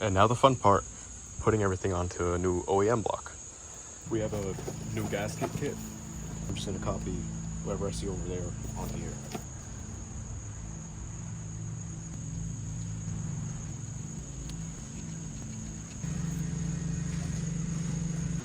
And now the fun part, putting everything onto a new OEM block. We have a new gasket kit. I'm just gonna copy whatever I see over there onto here.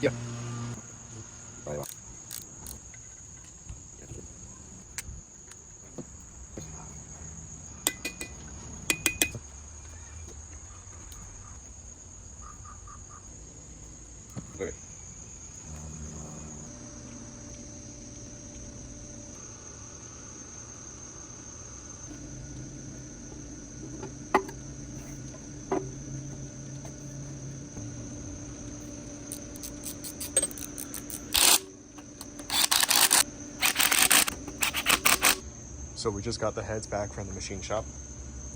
Yeah. Right on. Okay. So we just got the heads back from the machine shop.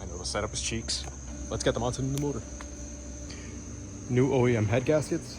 I know the setup is cheeks. Let's get them onto the motor. New OEM head gaskets.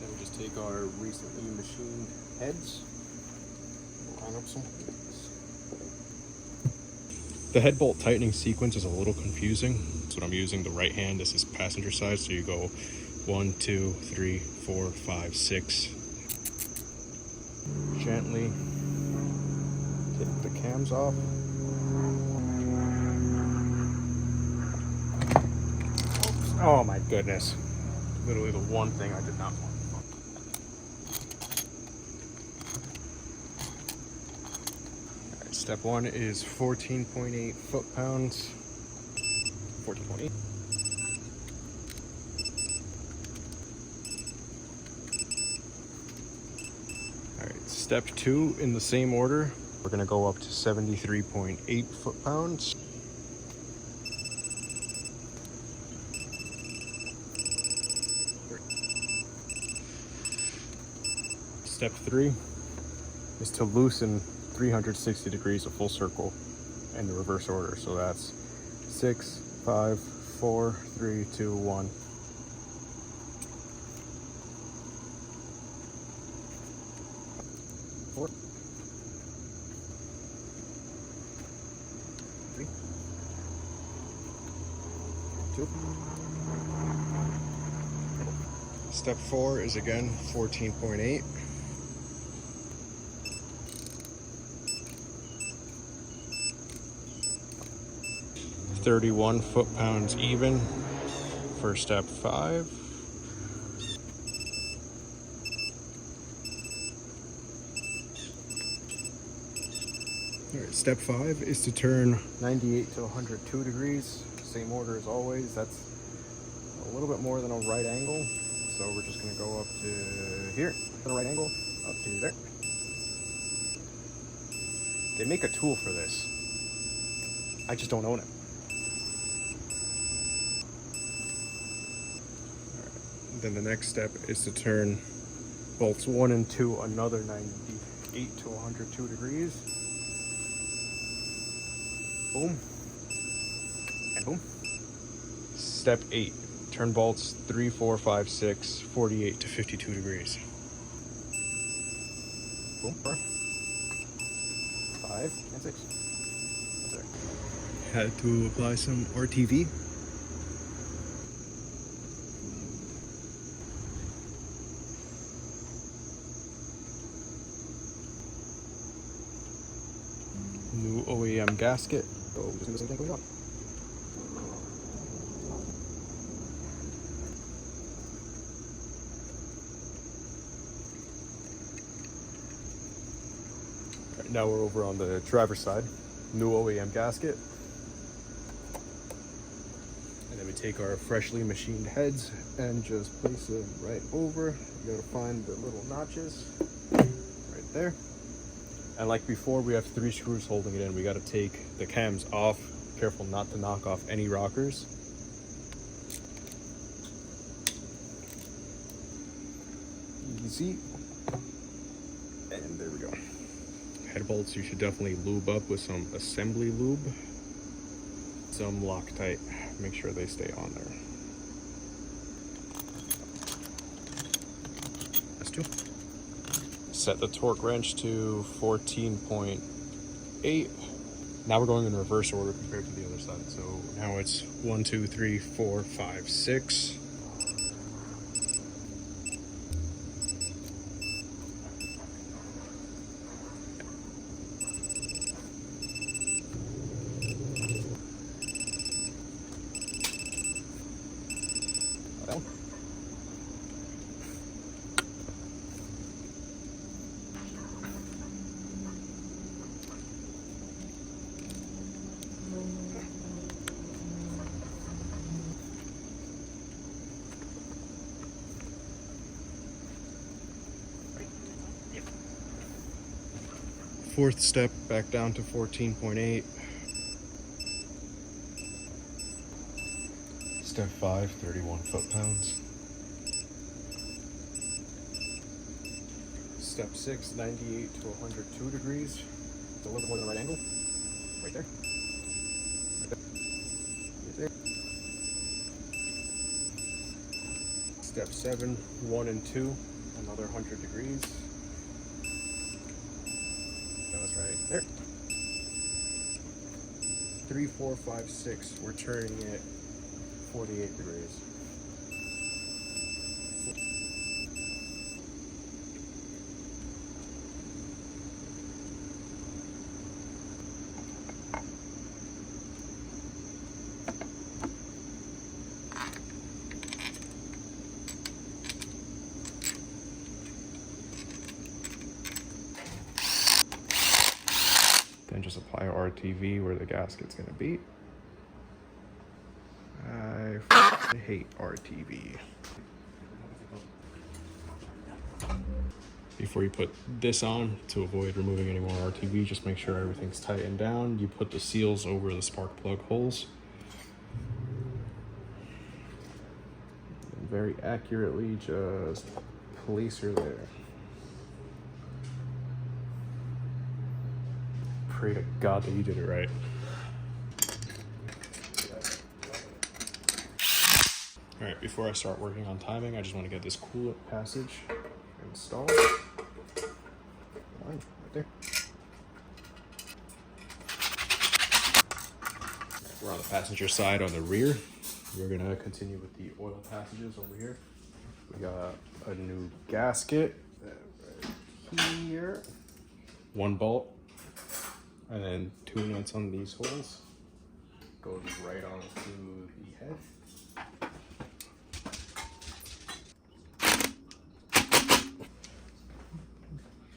Then we just take our recently machined heads, line up some holes. The head bolt tightening sequence is a little confusing. That's what I'm using. The right hand, this is passenger side, so you go 1, 2, 3, 4, 5, 6. Gently take the cams off. Oops. Oh my goodness. Literally the one thing I did not want. Alright, step 1 is 14.8 foot-pounds. 14.8. Alright, step 2 in the same order. We're gonna go up to 73.8 foot-pounds. Step 3 is to loosen 360 degrees, a full circle, in the reverse order. So that's 6, 5, 4, 3, 2, 1. Step 4 is again 14.8. .31 foot-pounds even for step 5. All right, step 5 is to turn 98 to 102 degrees. Same order as always. That's a little bit more than a right angle. So we're just gonna go up to here, at a right angle, up to there. They make a tool for this. I just don't own it. Right. Then the next step is to turn bolts 1 and 2 another 98 to 102 degrees. Boom. And boom. Step 8. Turn bolts 3, 4, 5, 6, 48 to 52 degrees. Boom. 4, 5, and 6. That's right. Had to apply some RTV. New OEM gasket. So we're just gonna do the same thing going on. Now we're over on the driver's side. New OEM gasket. And then we take our freshly machined heads and just place them right over. You gotta find the little notches right there. And like before, we have 3 screws holding it in. We gotta take the cams off. Careful not to knock off any rockers. Easy. And there we go. Head bolts you should definitely lube up with some assembly lube, some Loctite, make sure they stay on there. That's 2. Set the torque wrench to 14.8. Now we're going in reverse order compared to the other side. So now it's 1, 2, 3, 4, 5, 6. That one. Fourth step back down to 14.8. Step 5, 31 foot-pounds. Step 6, 98 to 102 degrees. It's a little bit more than the right angle. Right there. Right there. Right there. Step 7, 1 and 2, another 100 degrees. That's right there. 3, 4, 5, 6. We're turning it 48 degrees. Then just apply RTV where the gasket's gonna be. I hate RTV. Before you put this on, to avoid removing any more RTV, just make sure everything's tightened down. You put the seals over the spark plug holes. And very accurately just place her there. Pray to God that you did it right. All right, before I start working on timing, I just want to get this coolant passage installed. Right there. We're on the passenger side on the rear. We're gonna continue with the oil passages over here. We got a new gasket right here. 1 bolt. And then 2 nuts on these holes. Goes right onto the head.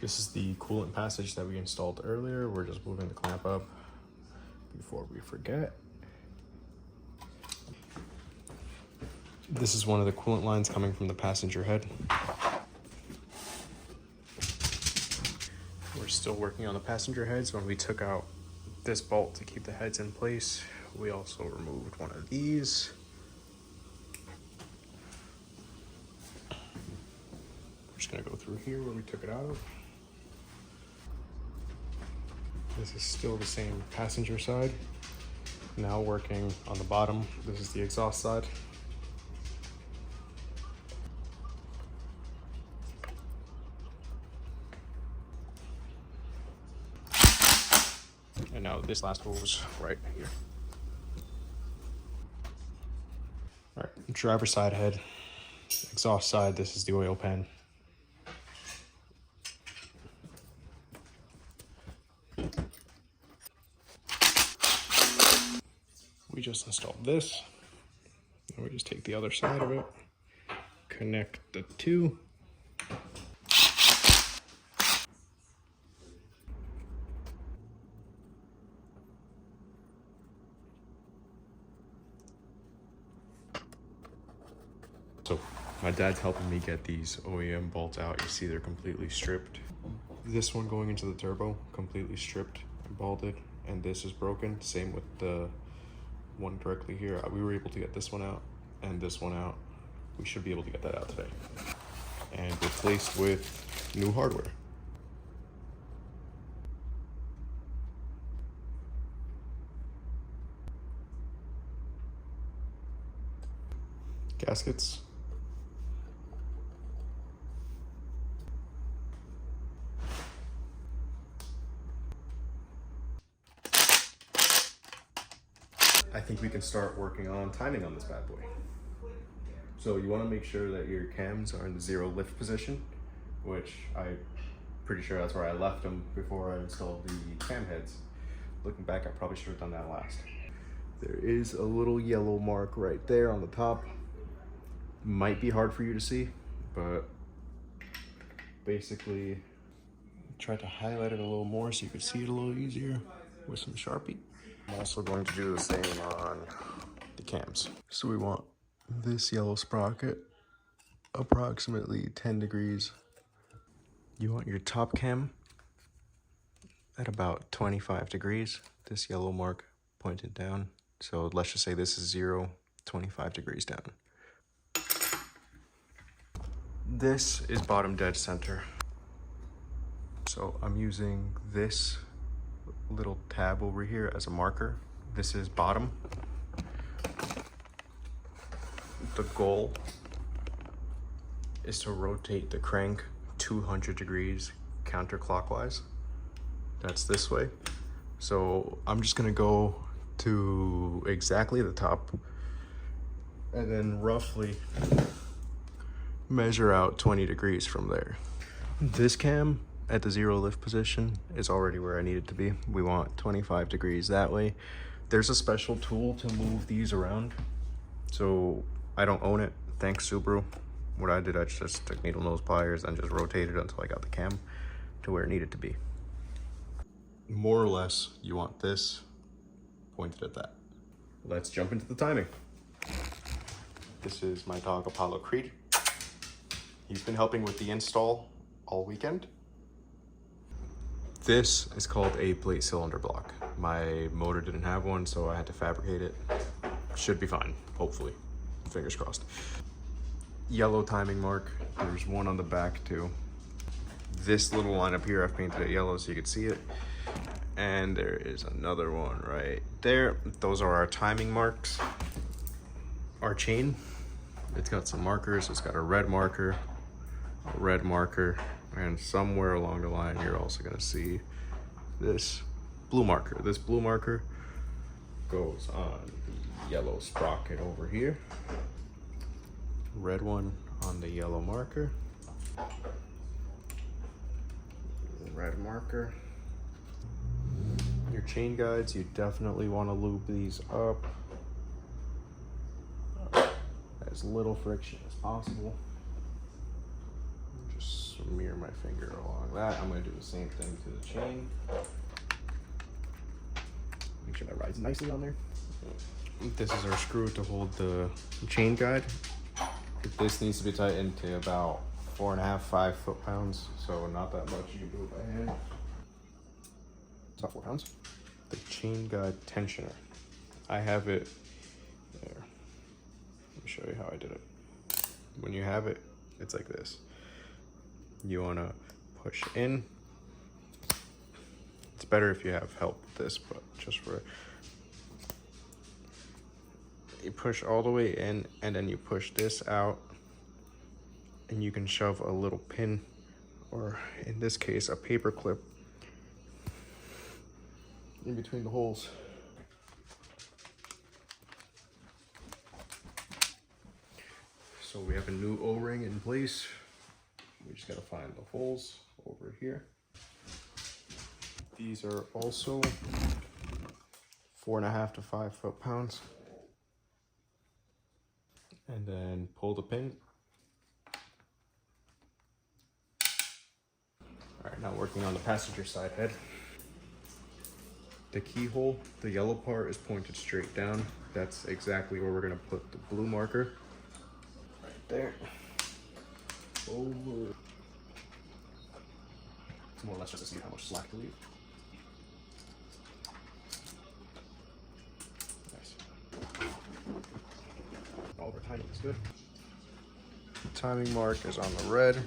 This is the coolant passage that we installed earlier. We're just moving the clamp up before we forget. This is one of the coolant lines coming from the passenger head. We're still working on the passenger heads. When we took out this bolt to keep the heads in place, we also removed one of these. We're just gonna go through here where we took it out of. This is still the same passenger side. Now working on the bottom. This is the exhaust side. And now this last hose right here. All right, driver side head, exhaust side, this is the oil pan. We just installed this. And we just take the other side of it, connect the two. So my dad's helping me get these OEM bolts out. You see they're completely stripped. This one going into the turbo, completely stripped and bolted, and this is broken. Same with the one directly here. We were able to get this one out and this one out. We should be able to get that out today. And replaced with new hardware. Gaskets. start working on timing on this bad boy. So you want to make sure that your cams are in the zero lift position, which I'm pretty sure that's where I left them before I installed the cam heads. Looking back, I probably should have done that last. There is a little yellow mark right there on the top. Might be hard for you to see, but basically try to highlight it a little more so you can see it a little easier with some Sharpie. I'm also going to do the same on the cams. So we want this yellow sprocket approximately 10 degrees. You want your top cam at about 25 degrees. This yellow mark pointed down. So let's just say this is 0, 25 degrees down. This is bottom dead center. So I'm using this little tab over here as a marker. This is bottom. The goal is to rotate the crank 200 degrees counterclockwise. That's this way. So I'm just gonna go to exactly the top and then roughly measure out 20 degrees from there. This cam at the zero lift position is already where I need it to be. We want 25 degrees that way. There's a special tool to move these around. So I don't own it, thanks Subaru. What I did, I just took needle nose pliers and just rotated until I got the cam to where it needed to be. More or less, you want this pointed at that. Let's jump into the timing. This is my dog Apollo Creed. He's been helping with the install all weekend. This is called a plate cylinder block. My motor didn't have one, so I had to fabricate it. Should be fine, hopefully. Fingers crossed. Yellow timing mark. There's one on the back too. This little line up here, I've painted it yellow so you can see it. And there is another one right there. Those are our timing marks. Our chain, it's got some markers. It's got a red marker, and somewhere along the line, you're also gonna see this blue marker. This blue marker goes on the yellow sprocket over here. Red one on the yellow marker. Red marker. Your chain guides, you definitely want to lube these up. As little friction as possible. Just smear my finger along that. I'm going to do the same thing to the chain. Make sure that rides nicely on there. This is our screw to hold the chain guide. This needs to be tightened to about 4.5, 5 foot-pounds, so not that much. You can do it by hand. It's not 4 pounds. The chain guide tensioner. I have it there. Let me show you how I did it. When you have it, it's like this. You want to push in. It's better if you have help with this, but just for you push all the way in, and then you push this out, and you can shove a little pin, or in this case a paper clip, in between the holes. So we have a new O-ring in place. We just gotta find the holes over here. These are also 4.5 to 5 foot-pounds. And then pull the pin. All right, now working on the passenger side head. The keyhole, the yellow part is pointed straight down. That's exactly where we're gonna put the blue marker. Right there. Over. It's more or less just to see how much slack to leave. Nice. All of our timing is good. Timing mark is on the red.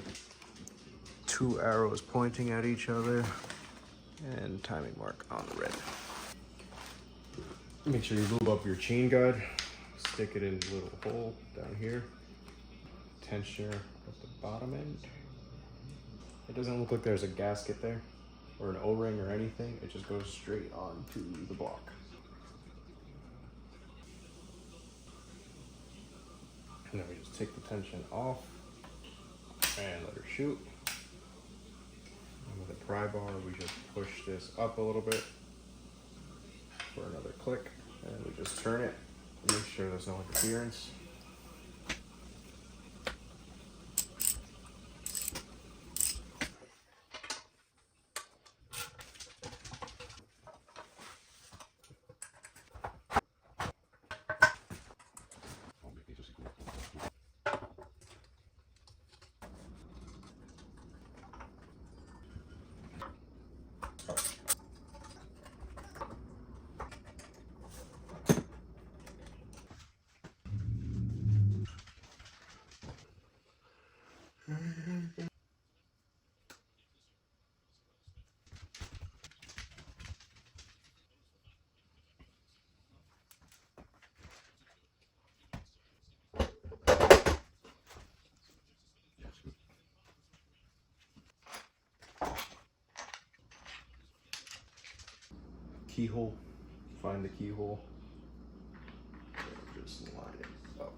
2 arrows pointing at each other. And timing mark on the red. Make sure you lube up your chain guide. Stick it in the little hole down here. Tensioner at the bottom end. It doesn't look like there's a gasket there or an O-ring or anything. It just goes straight onto the block. And then we just take the tension off and let her shoot. And with a pry bar, we just push this up a little bit for another click. And we just turn it, make sure there's no interference. Keyhole, find the keyhole, and just line it up.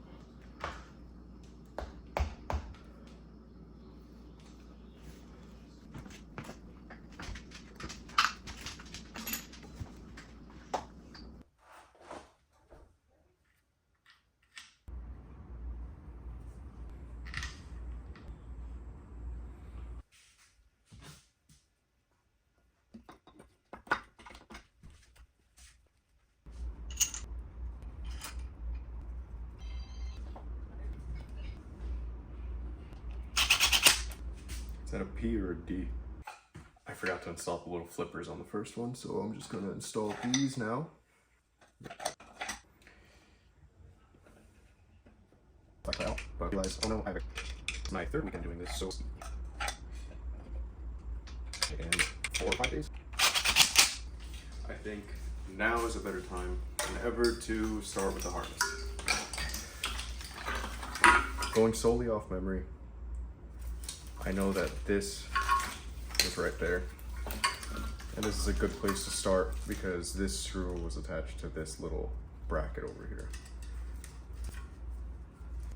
Is that a P or a D? I forgot to install the little flippers on the first one, so I'm just gonna install these now. But I realized, oh no, I have my third weekend doing this, so in 4 or 5 days. I think now is a better time than ever to start with the harness. Going solely off memory, I know that this is right there, and this is a good place to start because this screw was attached to this little bracket over here.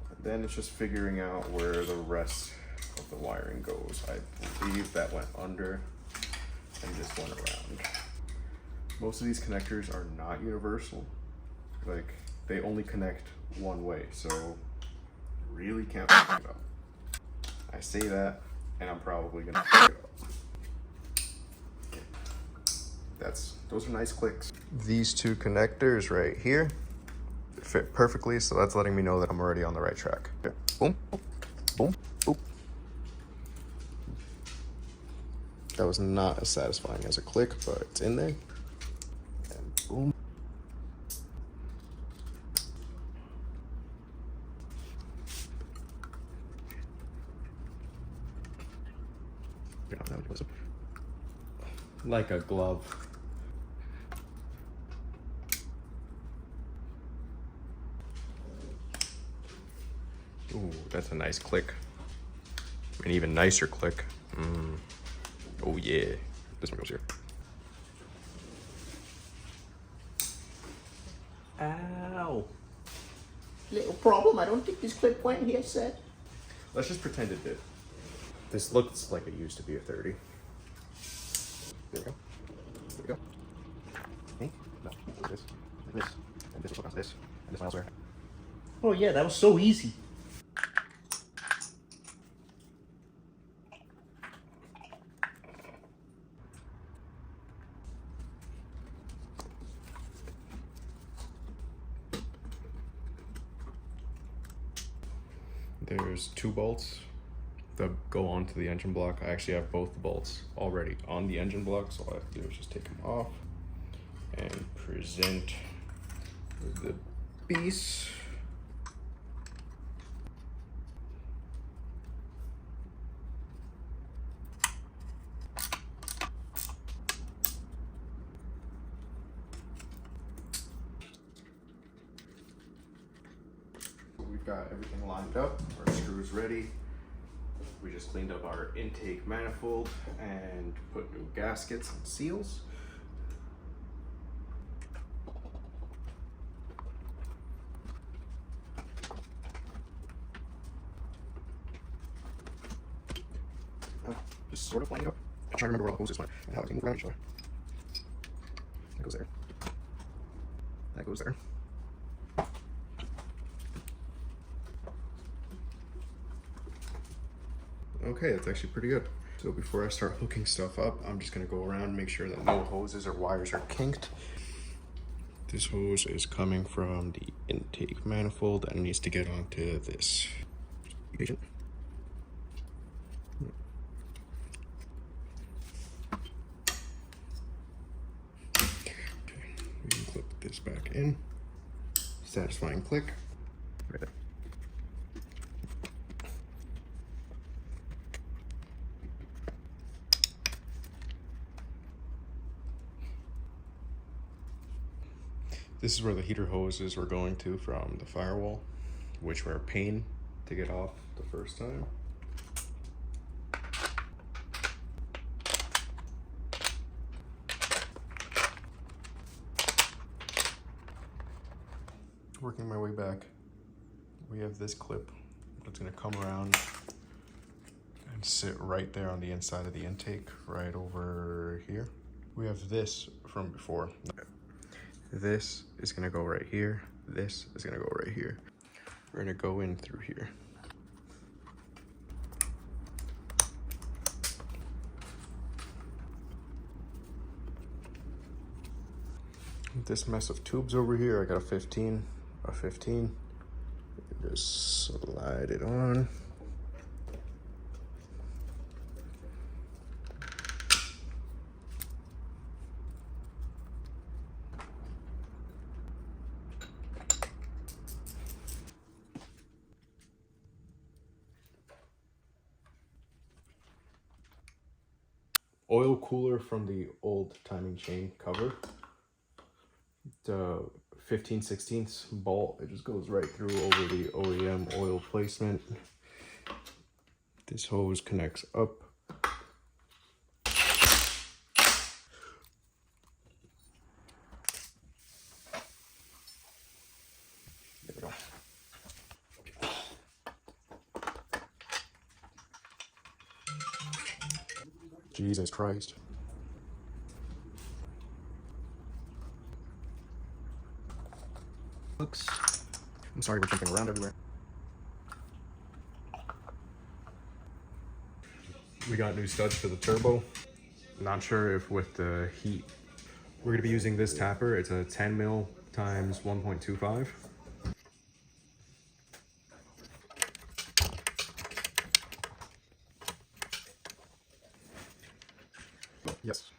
And then it's just figuring out where the rest of the wiring goes. I believe that went under and this went around. Most of these connectors are not universal. Like, they only connect one way, so really can't figure it out. I say that, and I'm probably gonna figure it out. Those are nice clicks. These two connectors right here fit perfectly, so that's letting me know that I'm already on the right track. Okay. Boom, boom, boom. That was not as satisfying as a click, but it's in there. And boom. Like a glove. Ooh, that's a nice click. An even nicer click. Oh yeah, this one goes here. Ow. Little problem, I don't think this clip went here, sir. Let's just pretend it did. This looks like it used to be a 30. There we go. There we go. Hey, no, this, and this, and this will hook onto this, and this one elsewhere. Oh yeah, that was so easy. There's 2 bolts that go onto the engine block. I actually have both the bolts already on the engine block, so all I have to do is just take them off and present the piece. We've got everything lined up, our screws ready. We just cleaned up our intake manifold and put new gaskets and seals. sort of line it up. I'm trying to remember where all the hoses went and how I can move around each other. That goes there. That goes there. Okay, that's actually pretty good. So before I start hooking stuff up, I'm just gonna go around and make sure that no hoses or wires are kinked. This hose is coming from the intake manifold and it needs to get onto this. Be patient. Okay, we can clip this back in. Satisfying click. Right there. This is where the heater hoses were going to from the firewall, which were a pain to get off the first time. Working my way back, we have this clip that's gonna come around and sit right there on the inside of the intake, right over here. We have this from before. This is gonna go right here. This is gonna go right here. We're gonna go in through here. This mess of tubes over here, I got a 15. Just slide it on. Oil cooler from the old timing chain cover. The 15/16 bolt, it just goes right through over the OEM oil placement. This hose connects up. There we go. Jesus Christ. Looks. I'm sorry we're jumping around everywhere. We got new studs for the turbo. Not sure if with the heat. We're gonna be using this tapper. It's a 10 mil times 1.25. Yes.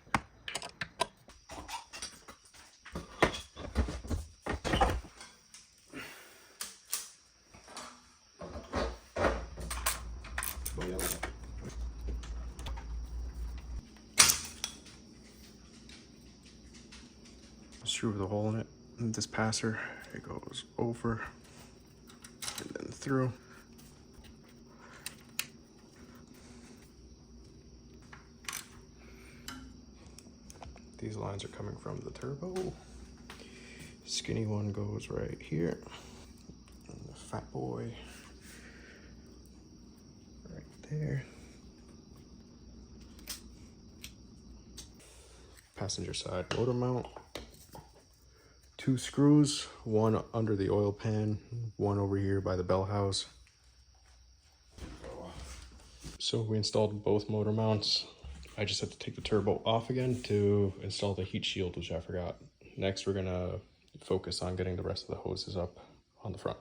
Screw the hole in it. And this passer, it goes over and then through. These lines are coming from the turbo. Skinny one goes right here. And the fat boy right there. Passenger side motor mount. 2 screws, one under the oil pan, one over here by the bell house. So we installed both motor mounts. I just had to take the turbo off again to install the heat shield, which I forgot. Next, we're gonna focus on getting the rest of the hoses up on the front.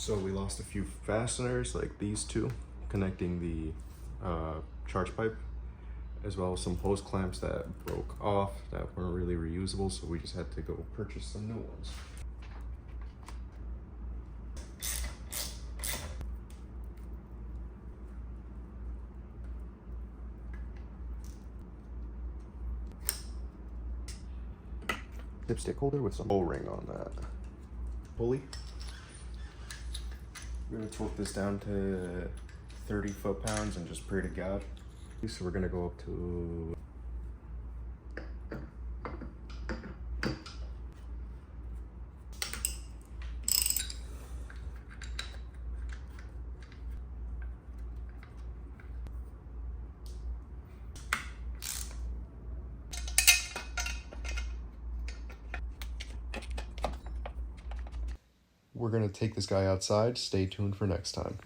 So we lost a few fasteners, like these two, connecting the charge pipe, as well as some hose clamps that broke off that weren't really reusable, so we just had to go purchase some new ones. Dipstick holder with some O-ring on that pulley. We're gonna torque this down to 30 foot-pounds and just pray to God. So we're gonna go up to we're gonna take this guy outside. Stay tuned for next time.